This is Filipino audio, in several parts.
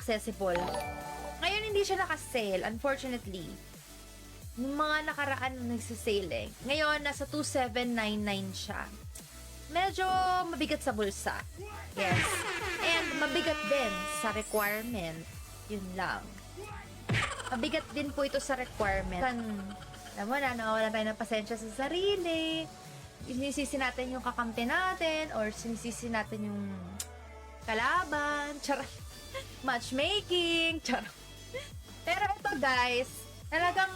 pinaka-accessible. Ngayon hindi siya naka-sale, unfortunately. Yung mga nakaraan nagsisale eh. Ngayon, nasa 2,799 siya. Medyo mabigat sa bulsa. Yes. And mabigat din sa requirement. Yun lang. Mabigat din po ito sa requirement. Alam mo na, nawawalan tayo ng pasensya sa sarili. Sinisisi natin yung kakampi natin or sinisisi natin yung kalaban. Charot. Matchmaking. Charot. Pero ito guys, talagang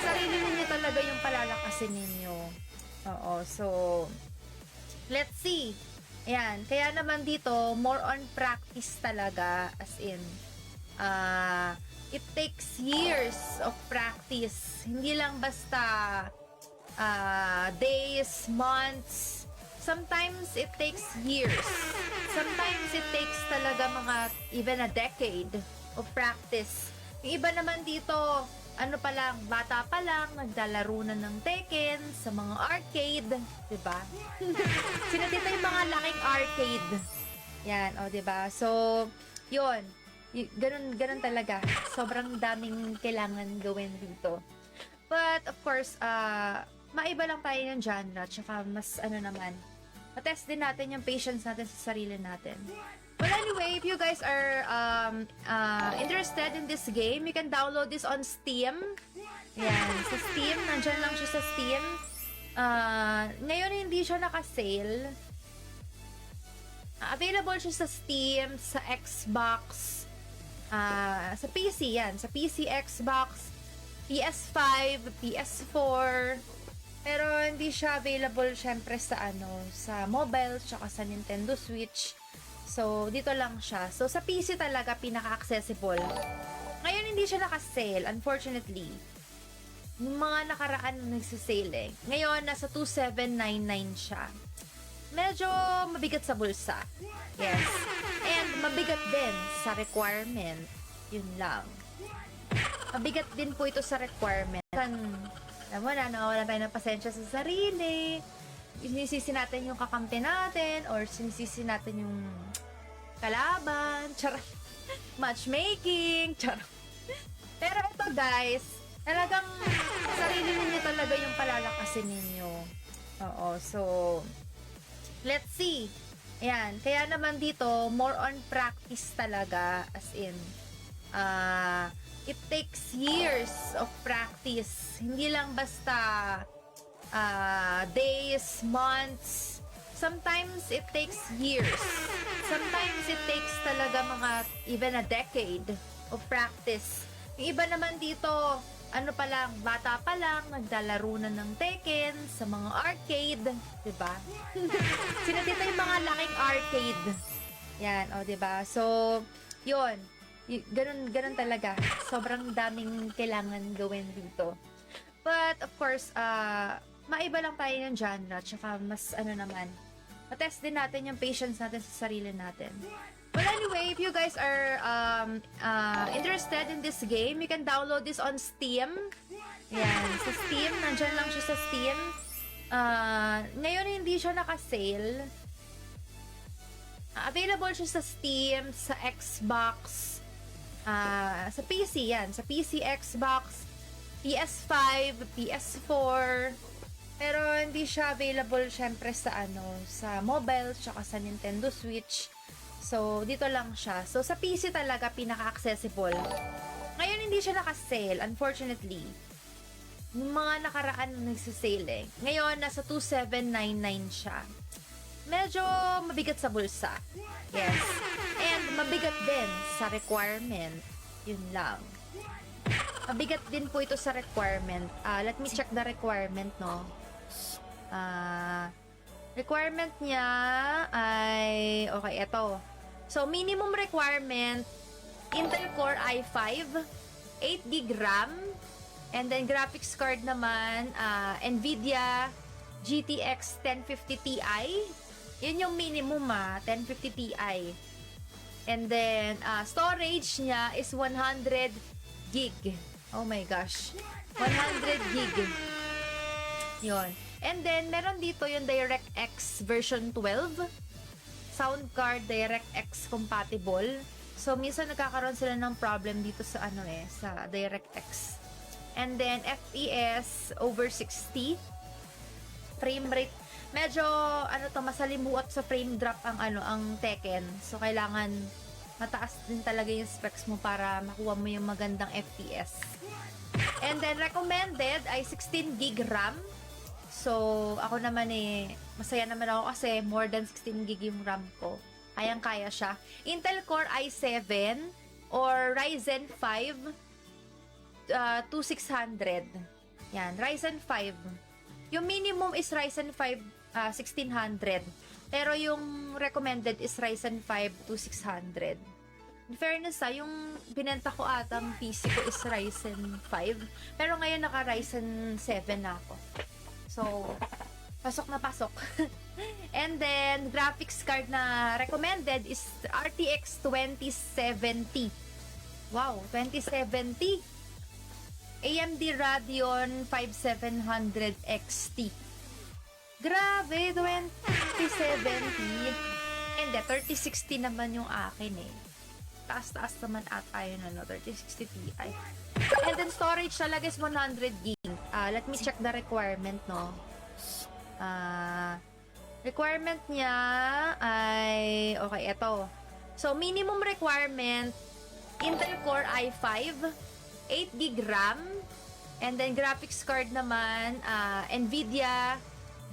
sarili ninyo talaga yung palalakasin ninyo. Oo, so let's see. Ayan, kaya naman dito, more on practice talaga, as in, it takes years of practice. Hindi lang basta days, months. Sometimes it takes years. Sometimes it takes talaga mga even a decade of practice. Yung iba naman dito, ano pa lang, bata pa lang, naglalaro na ng Tekken sa mga arcade, diba? Sino dito yung mga laking arcade? Yan, o diba? So, yun. Ganun talaga. Sobrang daming kailangan gawin dito. But, of course, maiba lang tayo ng genre, tsaka mas ano naman, matest din natin yung patience natin sa sarili natin. Well, anyway, if you guys are interested in this game, you can download this on Steam. Yan, sa Steam. Nandyan lang siya sa Steam. Ngayon, hindi siya naka-sale. Available siya sa Steam, sa Xbox, sa PC yan. Sa PC, Xbox, PS5, PS4. Pero hindi siya available syempre sa sa mobile, tsaka sa Nintendo Switch. So, dito lang siya. So, sa PC talaga, pinaka-accessible. Ngayon, hindi siya naka-sale, unfortunately. Yung mga nakaraan nagsisale eh. Ngayon, nasa 2,799 siya. Medyo mabigat sa bulsa. Yes. And mabigat din sa requirement. Yun lang. Mabigat din po ito sa requirement. Alam mo na, nawawalan tayo ng pasensya sa sarili. Sinisisi natin yung kakampi natin or sinisisi natin yung kalaban. Charot. Matchmaking. Charot. Pero ito guys, talagang sarili ninyo talaga yung palalakasin ninyo. Oo, so let's see. Ayan, kaya naman dito, more on practice talaga, as in, it takes years of practice. Hindi lang basta days, months. Sometimes it takes years. Sometimes it takes talaga mga even a decade of practice. Yung iba naman dito, ano pa lang, bata pa lang, naglalaro na ng Tekken sa mga arcade, diba? Sino dito yung mga laking arcade? Yan, o diba? So, yun. Ganun talaga. Sobrang daming kailangan gawin dito. But, of course, maiba lang tayo ng genre, tsaka mas ano naman, matest din natin yung patience natin sa sarili natin. Well, anyway, if you guys are interested in this game, you can download this on Steam. Yan, sa Steam. Nandyan lang siya sa Steam. Ngayon, hindi siya naka-sale. Available siya sa Steam, sa Xbox, sa PC yan. Sa PC, Xbox, PS5, PS4. Pero hindi siya available syempre sa sa mobile, tsaka sa Nintendo Switch. So, dito lang siya. So, sa PC talaga, pinaka-accessible. Ngayon, hindi siya naka-sale, unfortunately. Yung mga nakaraan nagsisale eh. Ngayon, nasa 2,799 siya. Medyo mabigat sa bulsa. Yes. And mabigat din sa requirement. Yun lang. Mabigat din po ito sa requirement. Let me check the requirement, no? Requirement niya ay, okay, ito. So, minimum requirement, Intel Core i5, 8GB RAM, and then graphics card naman, NVIDIA GTX 1050 Ti. Yun yung minimum 1050 Ti. And then, storage niya is 100GB. Oh my gosh. 100GB. Yun. And then, meron dito yung DirectX version 12. Sound card DirectX compatible. So, minsan nagkakaroon sila ng problem dito sa sa DirectX. And then, FPS over 60. Frame rate, medyo, masalimuot sa frame drop ang Tekken. So, kailangan mataas din talaga yung specs mo para makuha mo yung magandang FPS. And then, recommended ay 16 gig RAM. So, ako naman masaya naman ako kasi more than 16 gig yung RAM ko. Kayang-kaya siya. Intel Core i7 or Ryzen 5 2600. Yan, Ryzen 5. Yung minimum is Ryzen 5 1600. Pero yung recommended is Ryzen 5 2600. In fairness yung binenta ko atang PC ko is Ryzen 5. Pero ngayon naka Ryzen 7 na ako. So, pasok na pasok. And then, graphics card na recommended is RTX 2070. Wow, 2070. AMD Radeon 5700 XT. Grabe, 2070. And 3060 naman yung akin Taas-taas naman ata yun, 3060 Ti. And then, storage talaga is 100 gig. Let me check the requirement, no? Requirement niya ay, okay, ito. So, minimum requirement, Intel Core i5, 8 gig RAM, and then graphics card naman, NVIDIA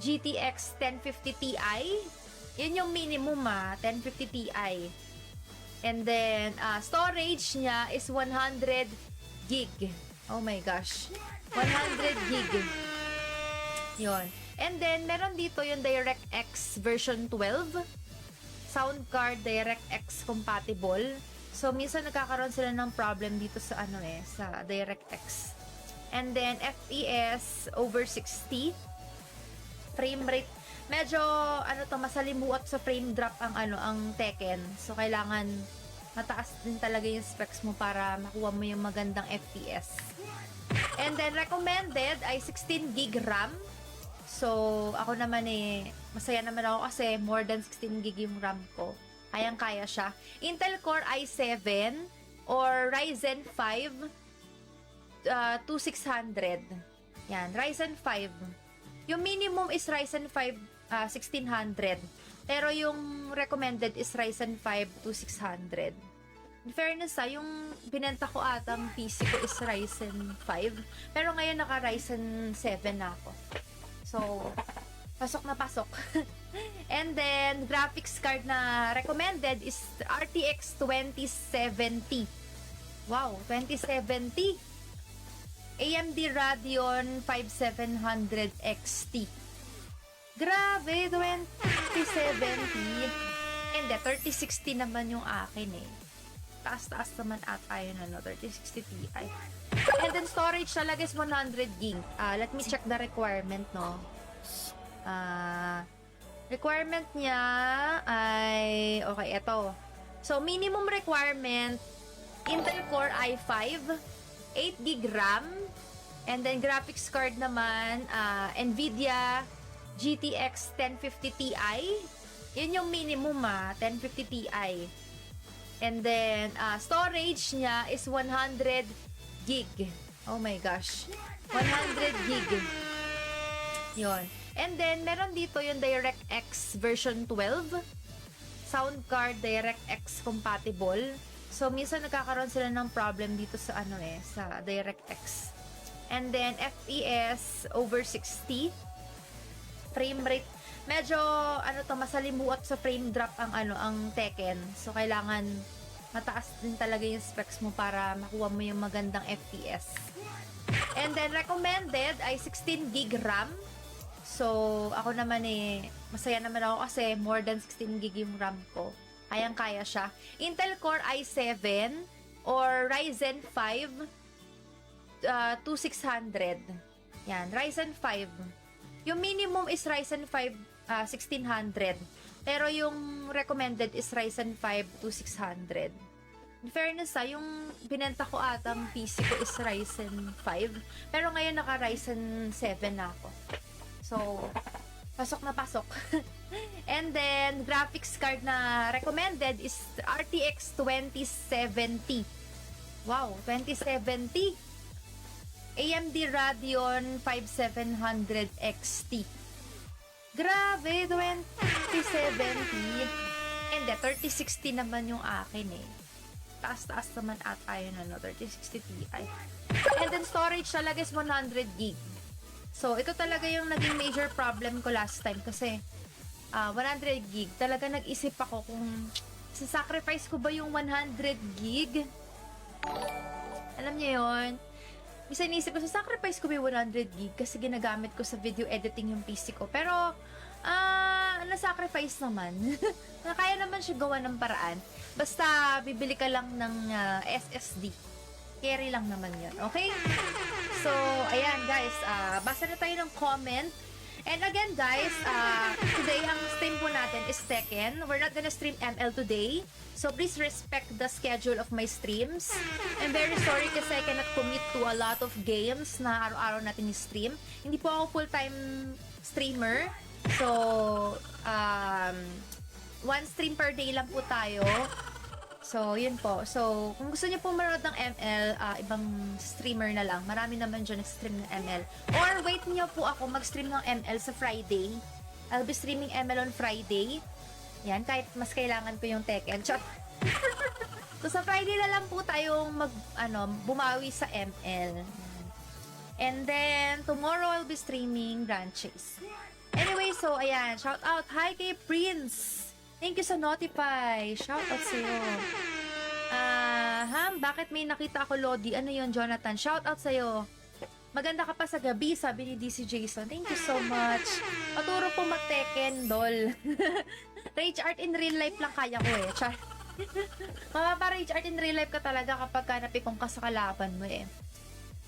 GTX 1050 Ti. Yun yung minimum 1050 Ti. And then, storage niya is 100 gig. Oh my gosh. 100 gig. Yun. And then, meron dito yung DirectX version 12. Sound card DirectX compatible. So, minsan nagkakaroon sila ng problem dito sa sa DirectX. And then, FPS over 60. Frame rate, medyo, masalimuot sa frame drop ang Tekken. So, kailangan mataas din talaga yung specs mo para makuha mo yung magandang FPS. And then, recommended ay 16 gig RAM. So, ako naman masaya naman ako kasi more than 16 gig yung RAM ko. Kayang-kaya siya. Intel Core i7 or Ryzen 5 2600. Yan, Ryzen 5. Yung minimum is Ryzen 5 1600. Pero yung recommended is Ryzen 5 2600. In fairness yung binenta ko atang PC ko is Ryzen 5. Pero ngayon naka Ryzen 7 na ako. So, pasok na pasok. And then, graphics card na recommended is RTX 2070. Wow, 2070. AMD Radeon 5700 XT. Grabe, 2070. And 3060 naman yung akin Taas-taas naman ata yun, 3060 Ti. And then, storage talaga is 100 gig. Let me check the requirement, no? Requirement niya ay, okay, ito. So, minimum requirement, Intel Core i5, 8 gig RAM, and then graphics card naman, NVIDIA GTX 1050 Ti. Yun yung minimum 1050 Ti. And then, storage niya is 100 gig. Oh my gosh. 100 gig. Yun. And then, meron dito yung DirectX version 12. Sound card DirectX compatible. So, minsan nagkakaroon sila ng problem dito sa sa DirectX. And then, FPS over 60. Frame rate, medyo, masalimuot sa frame drop ang Tekken. So, kailangan mataas din talaga yung specs mo para makuha mo yung magandang FPS. And then, recommended ay 16 gig RAM. So, ako naman masaya naman ako kasi more than 16 gig yung RAM ko. Kayang-kaya siya. Intel Core i7 or Ryzen 5 2600. Yan, Ryzen 5. Yung minimum is Ryzen 5 1600. Pero yung recommended is Ryzen 5 2600. In fairness yung binenta ko atang PC ko is Ryzen 5. Pero ngayon naka Ryzen 7 na ako. So, pasok na pasok. And then, graphics card na recommended is RTX 2070. Wow, 2070. AMD Radeon 5700 XT. Grabe, 2070. Hindi, 3060 naman yung akin eh. Taas-taas naman ata yun, 3060 Ti. And then storage talaga is 100 gig. So, ito talaga yung naging major problem ko last time kasi 100 gig. Talaga nag-isip ako kung sacrifice ko ba yung 100 gig. Alam niyo yun? Minsan inisip ko, sacrifice ko ba yung 100 gig kasi ginagamit ko sa video editing yung PC ko. Pero, na-sacrifice naman. Kaya naman siya gawa ng paraan. Basta, bibili ka lang ng SSD. Carry lang naman yun. Okay? So, ayan guys. Basa na tayo ng comment. And again guys, today ang stream po natin is Tekken. We're not gonna stream ML today. So please respect the schedule of my streams. I'm very sorry kasi I cannot commit to a lot of games na araw-araw natin i-stream. Hindi po ako full-time streamer. So, one stream per day lang po tayo. So, yun po. So, kung gusto niyo po manood ng ML, ibang streamer na lang. Marami naman dyan nag-stream ng ML. Or wait niyo po ako mag-stream ng ML sa Friday. I'll be streaming ML on Friday. Yan, kahit mas kailangan ko yung Tekken. So, sa Friday na lang po tayong bumawi sa ML. And then, tomorrow I'll be streaming Grand Chase. Anyway, so, ayan. Shout out. Hi kay Prince. Thank you sa Notify. Shout out sa'yo. Bakit may nakita ako, Lodi? Ano yon Jonathan? Shout out sa'yo. Maganda ka pa sa gabi, sabi ni DC Jason. Thank you so much. Paturo po mag-Tekken, dol. Rage art in real life lang kaya ko eh. Char. Mapapa-rage art in real life ka talaga kapag napikong ka sa kalaban mo eh.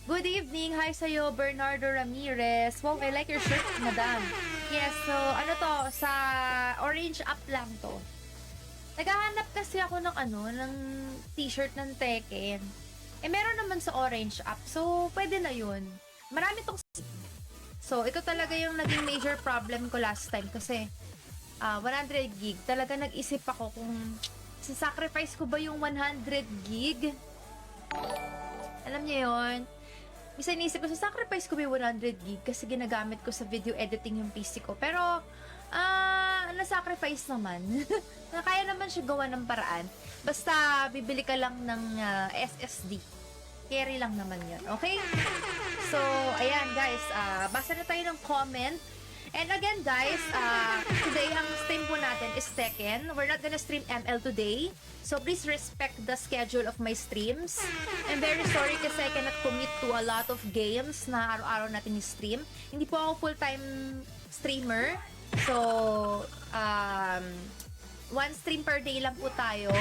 Good evening. Hi sa'yo, Bernardo Ramirez. Wow, I like your shirt, madam. Yes, so ano to, sa orange up lang to. Naghahanap kasi ako ng ng t-shirt ng Tekken. Eh, meron naman sa orange up. So, pwede na yun. Marami tong... So, ito talaga yung naging major problem ko last time kasi 100 gig. Talaga nag-isip ako kung sacrifice ko ba yung 100 gig. Alam niyo yun? Minsan inisip ko, sacrifice ko ba yung 100 gig kasi ginagamit ko sa video editing yung PC ko. Pero, na-sacrifice naman. Kaya naman siya gawa ng paraan. Basta, bibili ka lang ng SSD. Carry lang naman yun. Okay? So, ayan guys. Basa na tayo ng comment. And again guys, today ang stream po natin is Tekken. We're not gonna stream ML today. So please respect the schedule of my streams. I'm very sorry kasi I cannot commit to a lot of games na araw-araw natin i-stream. Hindi po ako full-time streamer. So, one stream per day lang po tayo.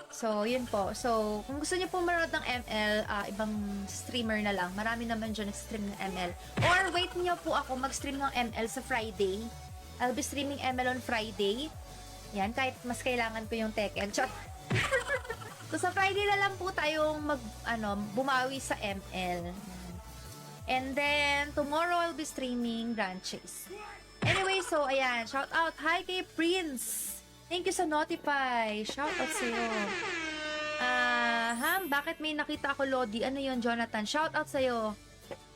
So, yun po. So, kung gusto niyo po manood ng ML, ibang streamer na lang. Marami naman dyan nag-stream ng ML. Or wait niyo po ako mag-stream ng ML sa Friday. I'll be streaming ML on Friday. Yan, kahit mas kailangan ko yung Tekken. So, sa Friday na lang po tayong bumawi sa ML. And then, tomorrow I'll be streaming Grand Chase. Anyway, so, ayan. Shout out. Hi kay Prince. Thank you sa Notify. Shout out sa'yo. Bakit may nakita ako, Lodi? Ano yon Jonathan? Shout out sa'yo.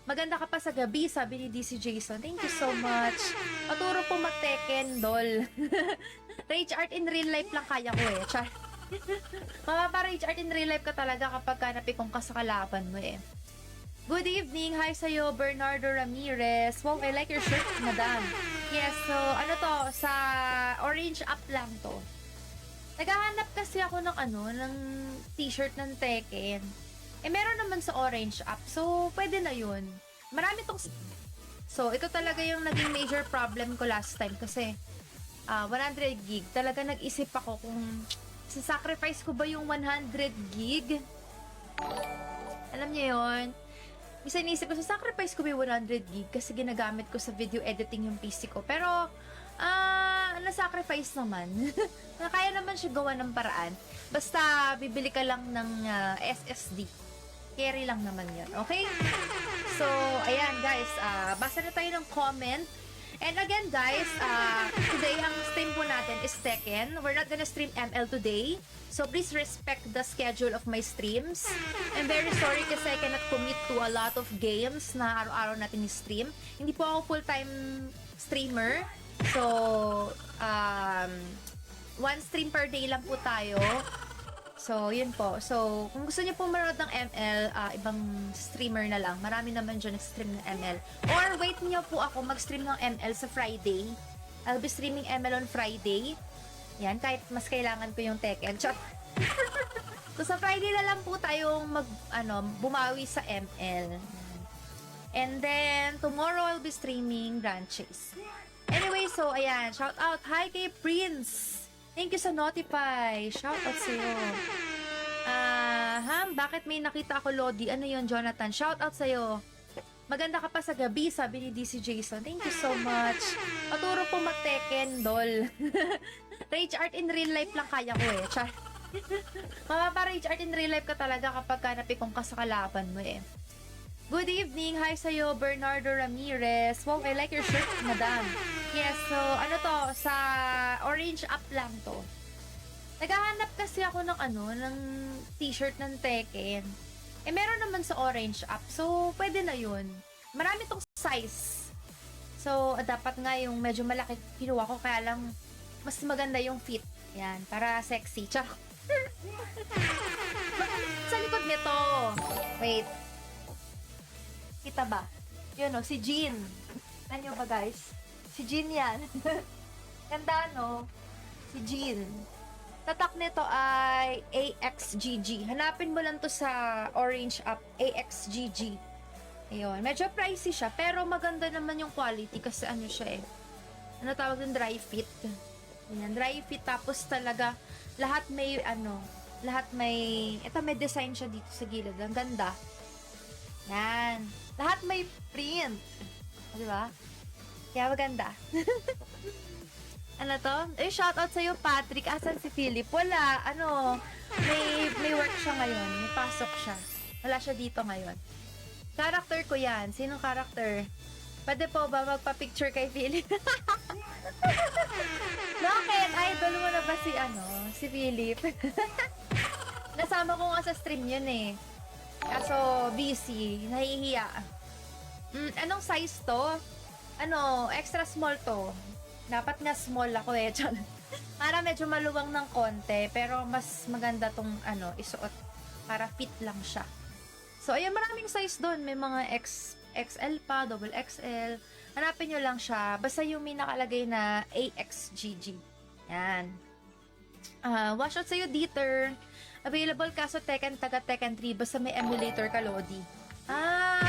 Maganda ka pa sa gabi, sabi ni DC Jason. Thank you so much. Paturo po mag-Tekken, dol. Rage art in real life lang kaya ko eh. Char. Mapapa-rage art in real life ka talaga kapag napikong ka sa kalaban mo eh. Good evening. Hi sa'yo, Bernardo Ramirez. Wow, I like your shirt, madam. Yes, so ano to, sa orange up lang to. Naghahanap kasi ako ng ng t-shirt ng Tekken. Eh, meron naman sa orange up. So, pwede na yun. Marami tong... So, ito talaga yung naging major problem ko last time kasi 100 gig. Talaga nag-isip ako kung sacrifice ko ba yung 100 gig. Alam niyo yun? Minsan inisip ko, sacrifice ko ba yung 100 gig kasi ginagamit ko sa video editing yung PC ko. Pero, na-sacrifice naman. Kaya naman siya gawa ng paraan. Basta, bibili ka lang ng SSD. Carry lang naman yun. Okay? So, ayan guys. Basa na tayo ng comment. And again guys, today ang stream po natin is Tekken. We're not gonna stream ML today. So please respect the schedule of my streams. I'm very sorry kasi I cannot commit to a lot of games na araw-araw natin i-stream. Hindi po ako full-time streamer. So, one stream per day lang po tayo. So, yun po. So, kung gusto niyo po manood ng ML, ibang streamer na lang. Marami naman dyan nag-stream ng ML. Or wait niyo po ako mag-stream ng ML sa Friday. I'll be streaming ML on Friday. Yan, kahit mas kailangan ko yung Tekken. So, sa Friday na lang po tayong bumawi sa ML. And then, tomorrow I'll be streaming Grand Chase. Anyway, so, ayan. Shout out. Hi kay Prince. Thank you sa Notify. Shout out sa'yo. Bakit may nakita ako, Lodi? Ano yon Jonathan? Shout out sa'yo. Maganda ka pa sa gabi, sabi ni DC Jason. Thank you so much. Paturo po mag-Tekken, dol. Rage art in real life lang kaya ko eh. Char. Mapapa-rage art in real life ka talaga kapag napikong ka sa kalaban mo eh. Good evening. Hi sa'yo, Bernardo Ramirez. Wow, I like your shirt, madam. Yes, so ano to, sa orange up lang to. Naghahanap kasi ako ng ng t-shirt ng Tekken. Eh, meron naman sa orange up. So, pwede na yun. Marami tong size. So, dapat nga yung medyo malaki kinuha ko, kaya lang mas maganda yung fit. Yan, para sexy. Tsaka, sa likod nito. Wait. Kita ba? Yun o, si Jean. Ano nyo ba guys? Si Jean yan. Ganda no? Si Jean. Tatak nito ay AXGG. Hanapin mo lang to sa orange up. AXGG. Ayun. Medyo pricey siya, pero maganda naman yung quality kasi ano siya eh. Ano tawag yung dry fit? Ayan, dry fit. Tapos talaga, lahat may ito may design siya dito sa gilid. Ang ganda. Yan. Lahat may print. Di ba? Kaya maganda. Ano to? Eh, shoutout sa'yo, Patrick. Asan si Philip? Wala. May work siya ngayon. May pasok siya. Wala siya dito ngayon. Character ko yan. Sinong character? Pwede po ba magpa-picture kay Philip? Bakit? Idol mo na ba si Philip? Nasama ko nga sa stream yun eh. Kaso, busy. Nahihiya. Anong size to? Extra small to. Dapat nga small ako eh. Para medyo maluwang ng konti. Pero mas maganda tong isuot. Para fit lang siya. So, ayan, maraming size doon. May mga XL pa, double XL. Hanapin nyo lang siya. Basta yung may nakalagay na AXGG. Yan. Watch out sa'yo, Dieter. Available ka sa Tekken, taga Tekken 3, basta may emulator ka, Lodi.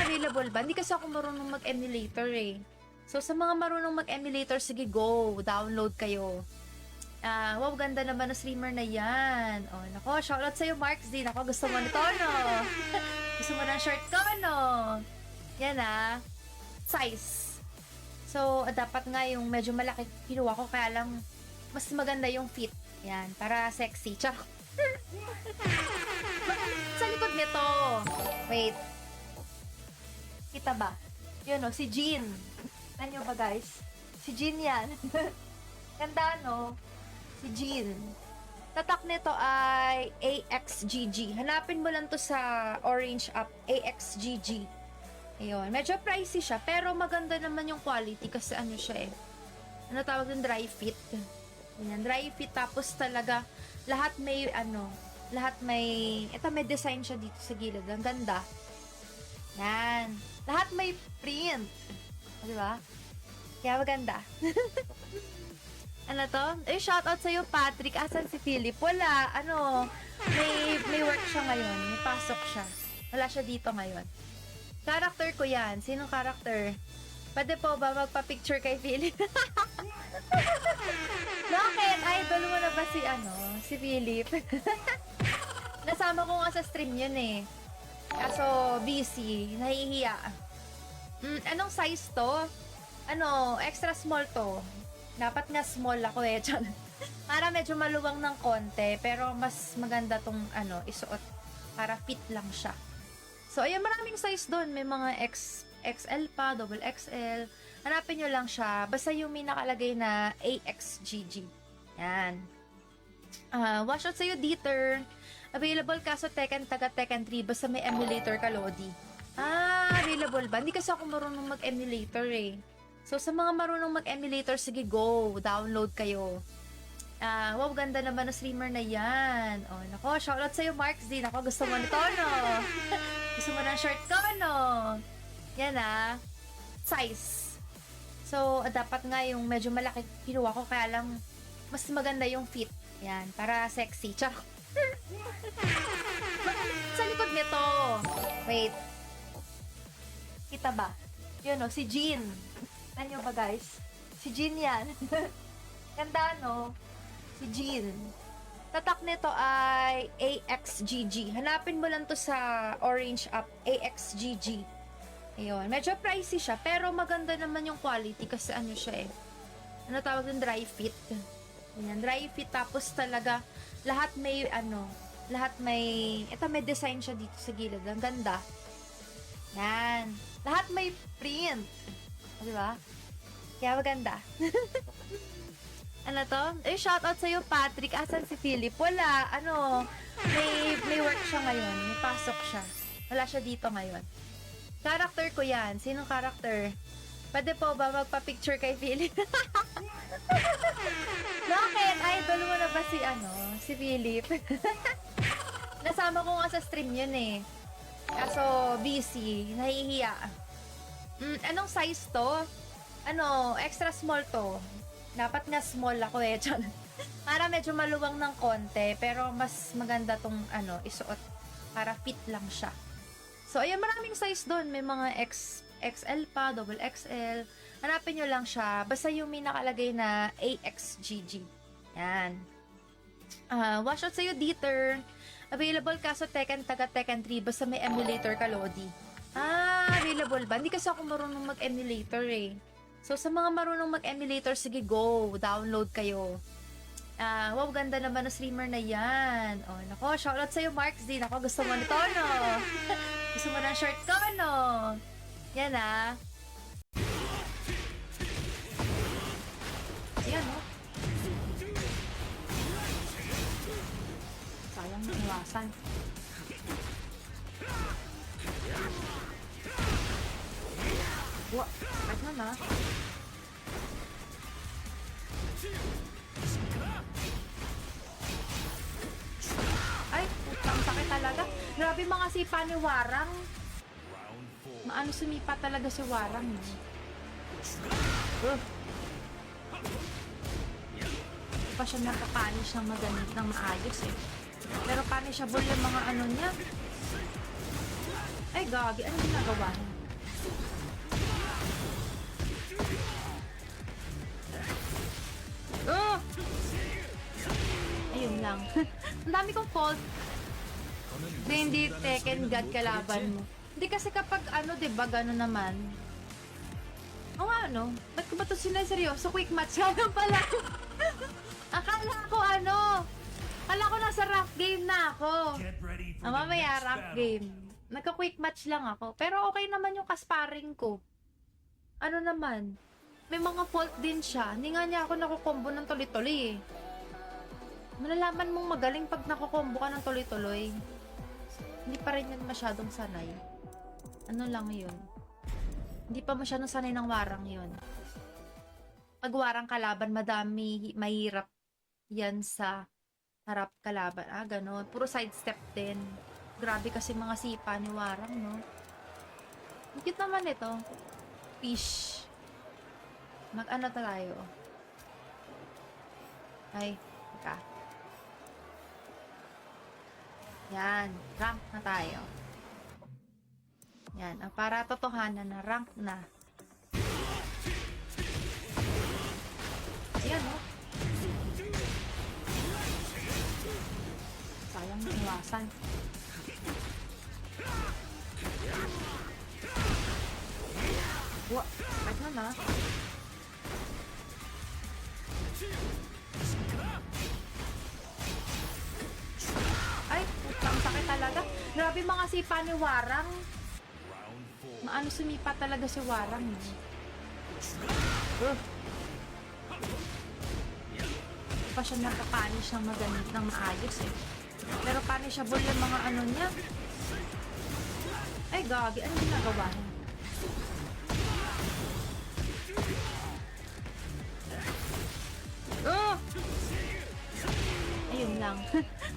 Available ba? Hindi kasi ako marunong mag-emulator eh. So, sa mga marunong mag-emulator, sige, go. Download kayo. Wow, ganda naman na streamer na yan. Oh, nako, shoutout sa'yo, Marks D. Nako, gusto mo nito, no? Gusto mo ng shirt ko, no? Yan size. So, dapat nga yung medyo malaki kinuha ko, kaya lang mas maganda yung fit. Yan, para sexy. Tsaka, sa likod nito. Wait. Kita ba? Yun o, si Jean. Ano nyo ba guys? Si Jean yan. Ganda no? Si Jean. Tatak nito ay AXGG. Hanapin mo lang to sa orange up. AXGG. Ayun. Medyo pricey siya, pero maganda naman yung quality kasi siya eh. Ano tawag yung dry fit? Ayan, dry fit. Tapos talaga, lahat may ito may design siya dito sa gilid. Ang ganda. Yan. Lahat may print. Di ba? Kaya maganda. Ano to? Eh, shoutout sa'yo, Patrick. Asan si Philip? Wala. May work siya ngayon. May pasok siya. Wala siya dito ngayon. Character ko yan. Sinong character? Pwede po ba magpa-picture kay Philip? Bakit? Idol mo na ba si Philip? Nasama ko nga sa stream yun eh. Kaso, busy. Nahihiya. Anong size to? Extra small to. Dapat nga small ako eh. Para medyo maluwang ng konti. Pero mas maganda tong isuot. Para fit lang siya. So, ayan, maraming size doon. May mga XL pa, double XL. Hanapin nyo lang siya. Basta yung may nakalagay na AXGG. Yan. Watch out sa'yo, Dieter. Available ka sa Tekken, taga Tekken 3. Basta may emulator ka, Lodi. Available ba? Hindi kasi ako marunong mag-emulator eh. So, sa mga marunong mag-emulator, sige, go. Download kayo. Wow, ganda naman na streamer na yan. Oh, nako, shoutout sa'yo, Marks D. Nako, gusto mo nito, no? Gusto mo ng shirt ko, no? Yan, size. So, dapat nga yung medyo malaki kinuha ko, kaya lang mas maganda yung fit. Yan, para sexy. Charot. Sa likod nito. Wait. Kita ba? Yun, no? Si Jean. Ano ba, guys? Si Jean yan. Ganda, no? Si Jean. Tatak nito ay AXGG. Hanapin mo lang to sa Orange app. AXGG. Ayun. Medyo pricey siya, pero maganda naman yung quality kasi ano siya eh. Ano tawag yung dry fit? Ayan, dry fit tapos talaga lahat may ito may design siya dito sa gilid. Ang ganda. Yan. Lahat may print. Di ba? Kaya maganda. Ano to? Shoutout sa'yo, Patrick. Asan si Philip? Wala. May work siya ngayon. May pasok siya. Wala siya dito ngayon. Character ko yan. Sinong character? Pwede po ba magpa-picture kay Philip? Bakit? Idol mo na ba si Philip? Nasama ko nga sa stream yun eh. Kaso, busy. Nahihiya. Anong size to? Extra small to. Dapat nga small ako eh. Para medyo maluwang ng konti. Pero mas maganda tong isuot. Para fit lang siya. So, ayan, maraming size doon. May mga XL pa, double XL. Hanapin nyo lang siya. Basta yung may nakalagay na AXGG. Yan. Watch out sa'yo, Dieter. Available ka sa Tekken, taga Tekken 3. Basta may emulator ka, Lodi. Available ba? Hindi kasi ako marunong mag-emulator eh. So, sa mga marunong mag-emulator, sige, go. Download kayo. Wow, ganda naman na streamer na yan. Oh, nako, shoutout sa'yo, Marks D. Nako, gusto mo nito, no? Gusto mo ng shirt ko, no? Yan, Ayan, no? Sayang yung iwasan. Wah, kahit na. Ay, putang sakit talaga. Grabe mga sipa ni Warang. Maano sumipa talaga si Warang. Pa siya nakapanish ng maganit ng maayos eh. Pero punishable yung mga niya. Ay, gagi. Ano ginagawa niya? Ayun lang. Ang dami kong fault. Hindi Tekken God kalaban mo. Hindi kasi kapag diba, gano'n naman. Ba't ko ba ito sinaseryoso? Quick match lang pala. Akala ko Akala ko nasa rank game na ako. Mamaya rank game. Nagka-quick match lang ako. Pero okay naman yung kasparing ko. Naman? May mga fault din siya. Hindi nga niya ako nakukombo ng tuloy-tuloy eh. Malalaman mong magaling pag nakukombo ka ng tuloy-tuloy. Hindi pa rin yan masyadong sanay. Lang yun. Hindi pa masyadong sanay ng warang yun. Pag warang kalaban, mahirap yan sa harap kalaban. Ganon. Puro sidestep din. Grabe kasi mga sipa ni warang, no? Ang cute naman ito. Fish. Mag-ano tayo? Ay, teka. Yan. Rank na tayo. Yan. Para totohanan na rank na. Yan, no? Sayang yung iwasan. Wah, kahit na. Ay, putang sakit talaga. Grabe mga sipa ni Warang. Maano sumipa talaga si Warang. Pa siya nakapanish ng magamit ng maayos eh. Pero punishable yung mga ano niya. Ay, gagi. Ano ginagawa niya? Oh! Ayun lang.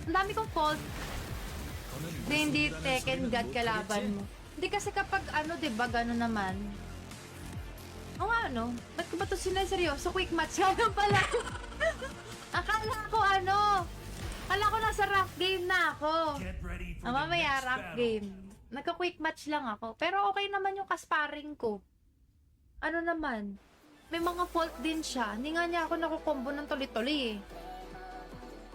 Ang dami kong fault. Hindi Tekken God kalaban mo. Hindi kasi kapag ano, diba, gano'n naman. O nga, ano? Ba't ko ba ito sinaseryoso? Quick match lang pala. Akala ko ano? Akala ko nasa rank game na ako. Mamaya rank game. Nagka-quick match lang ako. Pero okay naman yung kasparing ko. Ano naman? May mga fault din siya. Hindi nga niya ako nakukombo ng tuloy-tuloy eh.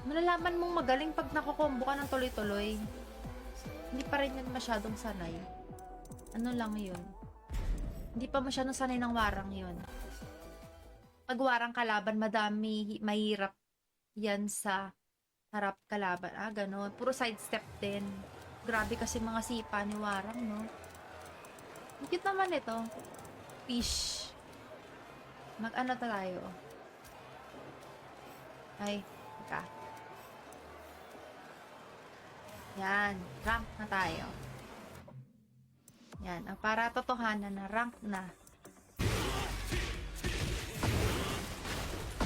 Malalaman mong magaling pag nakukombo ka ng tuloy-tuloy. Hindi pa rin yan masyadong sanay. Ano lang yun? Hindi pa masyadong sanay ng warang yun. Pag warang kalaban, madami, mahirap yan sa harap kalaban. Ah, ganun. Puro sidestep din. Grabe kasi mga sipa ni warang, no? Ang cute naman ito. Fish. Mag-ano tayo? Ay, teka. Yan. Rank na tayo. Yan. Para totohanan na rank na.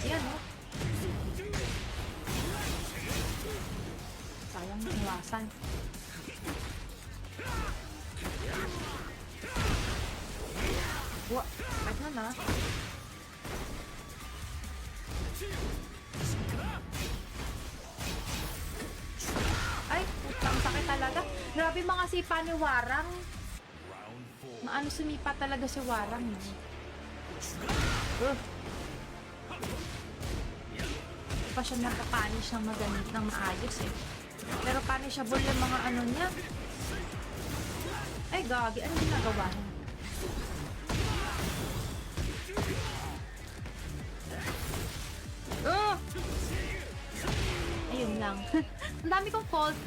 Yan, no? Sayang iwasan. Wah, kahit na na. Ay, putang sakit talaga. Grabe mga sipa ni Warang. Maano sumipa talaga si Warang. Pa siya nakapanish ng magamit ng maayos eh. Pero punishable yung mga ano niya. Ay, gagi. Ano ginagawa niya? Oh! Ayun lang. Ang dami kong fault.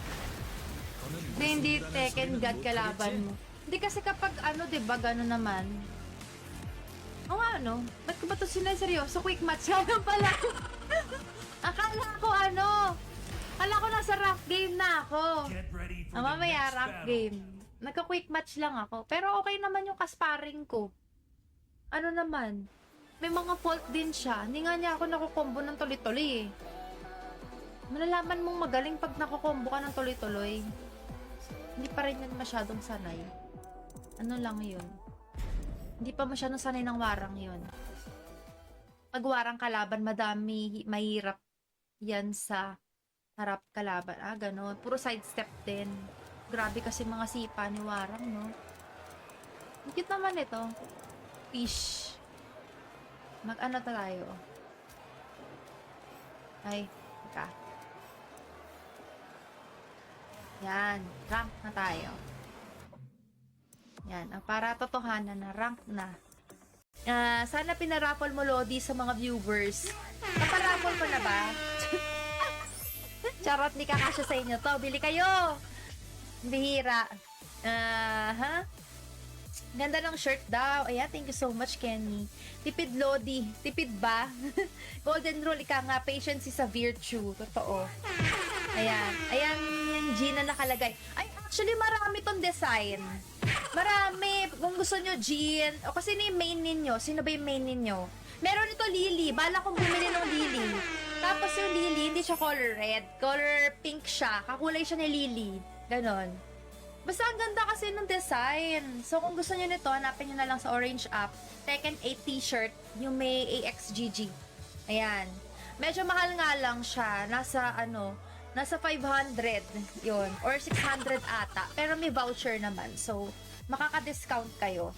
Hindi Tekken God kalaban mo. Hindi kasi kapag ano, diba, gano'n naman. O nga, ano? Ba't ko ba ito sinaseryoso? Quick match lang pala. Akala ko ano? Akala ko nasa rank game na ako. Mamaya rank game. Nagka-quick match lang ako. Pero okay naman yung kasparing ko. Ano naman? May mga fault din siya. Hindi nga niya ako nakukombo ng tuloy-tuloy eh. Malalaman mong magaling pag nakukombo ka ng tuloy-tuloy. Hindi pa rin yan masyadong sanay. Ano lang yun? Hindi pa masyadong sanay ng warang yun. Pag warang kalaban, madami, mahirap yan sa harap kalaban. Ah, ganun. Puro sidestep din. Grabe kasi mga sipa ni warang, no? Ang cute naman ito. Fish. Mag-ano tayo? Ay, teka. Yan. Rank na tayo. Yan. Para totohanan na rank na. Sana pinaraffle mo, Lodi, sa mga viewers. Naparaffle mo na ba? Charot, di kakasya sa inyo to. Bili kayo! Bihira. Ganda ng shirt daw. Ayan, thank you so much, Kenny. Tipid, Lodi. Tipid ba? Golden rule, ika nga, patience is a virtue. Totoo. Ayan. Ayan yung G na nakalagay. Ay, actually, marami tong design. Marami. Kung gusto nyo, Jean. O kasi yung main ninyo. Sino ba yung main ninyo? Meron ito Lily. Bala kong bumili ng Lily. Tapos yung Lily, hindi siya color red. Color pink siya. Kakulay siya ni Lily. Ganon. Basta ang ganda kasi ng design. So kung gusto nyo nito, hanapin nyo na lang sa Orange app. Tekken 8 t-shirt. Yung may AXGG. Ayan. Medyo mahal nga lang siya. Nasa 500 yun. Or 600 ata. Pero may voucher naman. So, makaka-discount kayo.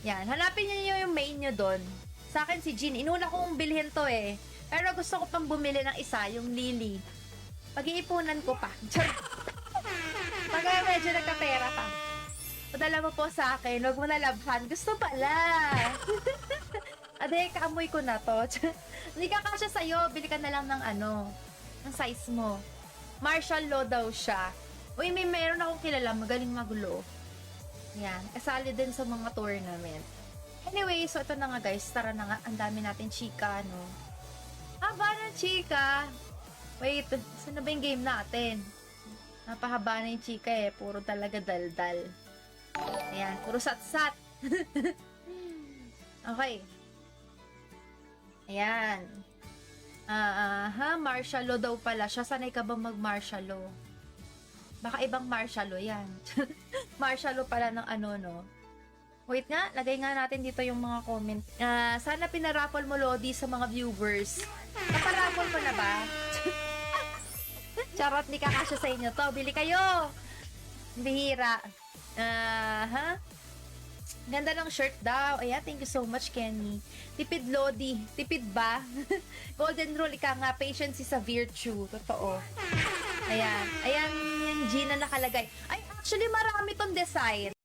Yan. Hanapin nyo yung main nyo doon. Sa akin si Jean. Inuna kong bilhin to eh. Pero gusto ko pang bumili ng isa, yung Lily. Pag-iipunan ko pa. Pag medyo nagkapera pa. Padala mo po sa akin. Huwag mo na labhan. Gusto pala. Aday, kaamoy ko na to. Hindi ka kasya sa'yo. Bili ka na lang ng ng size mo. Martial law daw siya. Uy, meron akong kilala. Magaling magulo. Yan. Kasali din sa mga tournament. Anyway, so ito na nga guys. Tara na nga. Ang dami natin chika, no? Haba ng chika. Wait, saan na ba yung game natin? Napahaba na yung chika eh. Puro talaga daldal. Ayan, puro sat-sat. Okay. Ayan. Martial law daw pala siya. Sanay ka ba mag-martial law? Baka ibang martial law yan. Martial law pala ng ano, no? Wait nga, lagay nga natin dito yung mga comment. Sana pinaraffle mo, Lodi, sa mga viewers. Naparaffle mo na ba? Charot, di kakasya sa inyo to. Bili kayo! Bihira. Ganda ng shirt daw. Ayan, thank you so much, Kenny. Tipid, Lodi. Tipid ba? Golden rule, ika nga, patience is a virtue. Totoo. Ayan. Ayan yung G na nakalagay. Ay, actually, marami tong design.